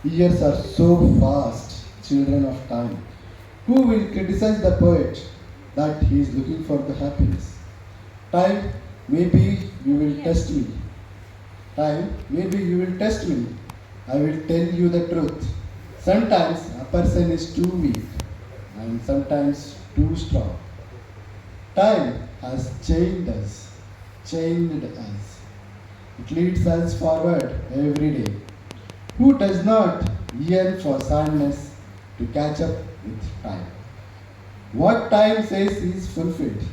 Years are so fast, children of time. Who will criticize the poet that he is looking for the happiness? Time, maybe you will test me. Time, maybe you will test me. I will tell you the truth. Sometimes a person is too weak and sometimes too strong. Time has changed us. It leads us forward every day. Who does not yearn for sadness to catch up with time? What time says is fulfilled.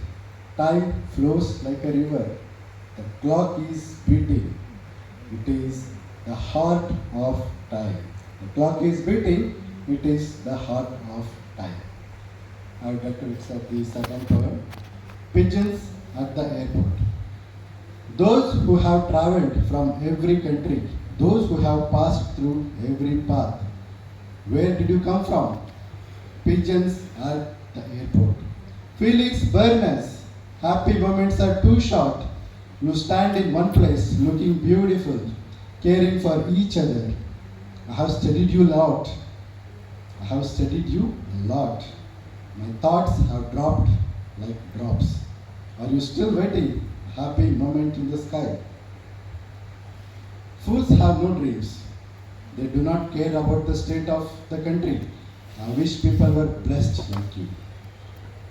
Time flows like a river. The clock is beating. It is the heart of time. The clock is beating. It is the heart of time. I would like to accept the second poem. Pigeons at the airport. Those who have traveled from every country, those who have passed through every path. Where did you come from? Pigeons at the airport. Feelings burn us. Happy moments are too short. You stand in one place looking beautiful, caring for each other. I have studied you a lot. I have studied you a lot. My thoughts have dropped like drops. Are you still waiting? Happy moment in the sky. Fools have no dreams. They do not care about the state of the country. I wish people were blessed like you.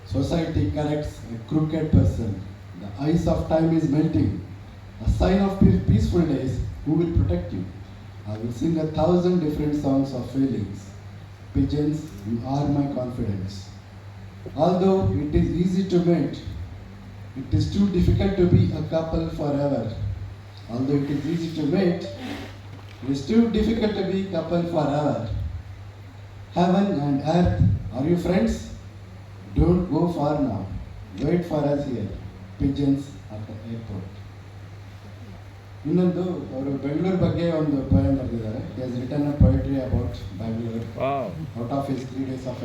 Society corrects a crooked person. The ice of time is melting. A sign of peaceful days. Who will protect you? I will sing 1,000 different songs of feelings. Pigeons, you are my confidence. Although it is easy to mate, it is too difficult to be a couple forever. Although it is easy to mate, it is too difficult to be couple forever. Heaven and earth, are you friends? Don't go far now. Wait for us here. Pigeons at the airport. ಇನ್ನೊಂದು ಅವರು ಬೆಂಗಳೂರು ಬಗ್ಗೆ ಒಂದು poem ಬರೆದಿದ್ದಾರೆ. He has written a poetry about Bangalore Wow. out of his 3 days of